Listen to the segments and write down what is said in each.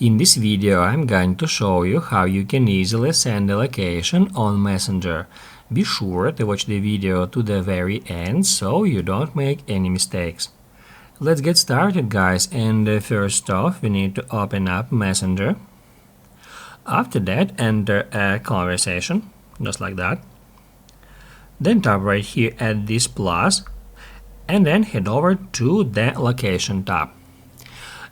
In this video, I'm going to show you how you can easily send a location on Messenger. Be sure to watch the video to the very end so you don't make any mistakes. Let's get started, guys, and first off we need to open up Messenger. After that, enter a conversation, just like that. Then tap right here at this plus and then head over to the location tab.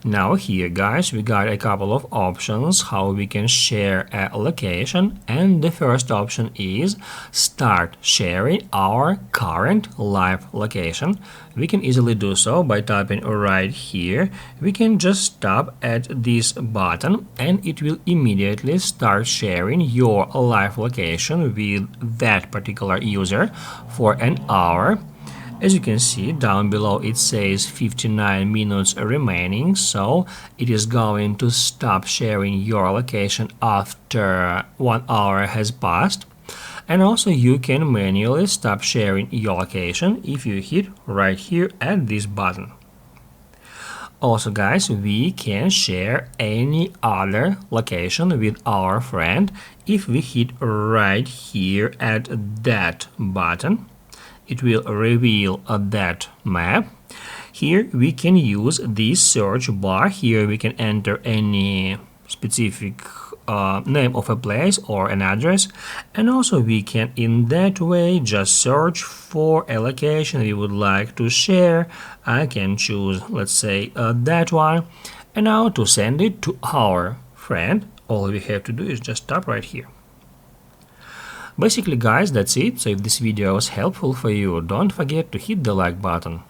Now here, guys, we got a couple of options how we can share a location, and the first option is start sharing our current live location. We can easily do so by tapping right here. We can just tap at this button and it will immediately start sharing your live location with that particular user for an hour. As you can see, down below it says 59 minutes remaining, so it is going to stop sharing your location after 1 hour has passed. And also you can manually stop sharing your location if you hit right here at this button. Also, guys, we can share any other location with our friend if we hit right here at that button. It will reveal that map. Here we can use this search bar. Here we can enter any specific name of a place or an address, and also we can in that way just search for a location we would like to share. I can choose, let's say, that one, and now to send it to our friend all we have to do is just tap right here. Basically, guys, that's it. So if this video was helpful for you, don't forget to hit the like button.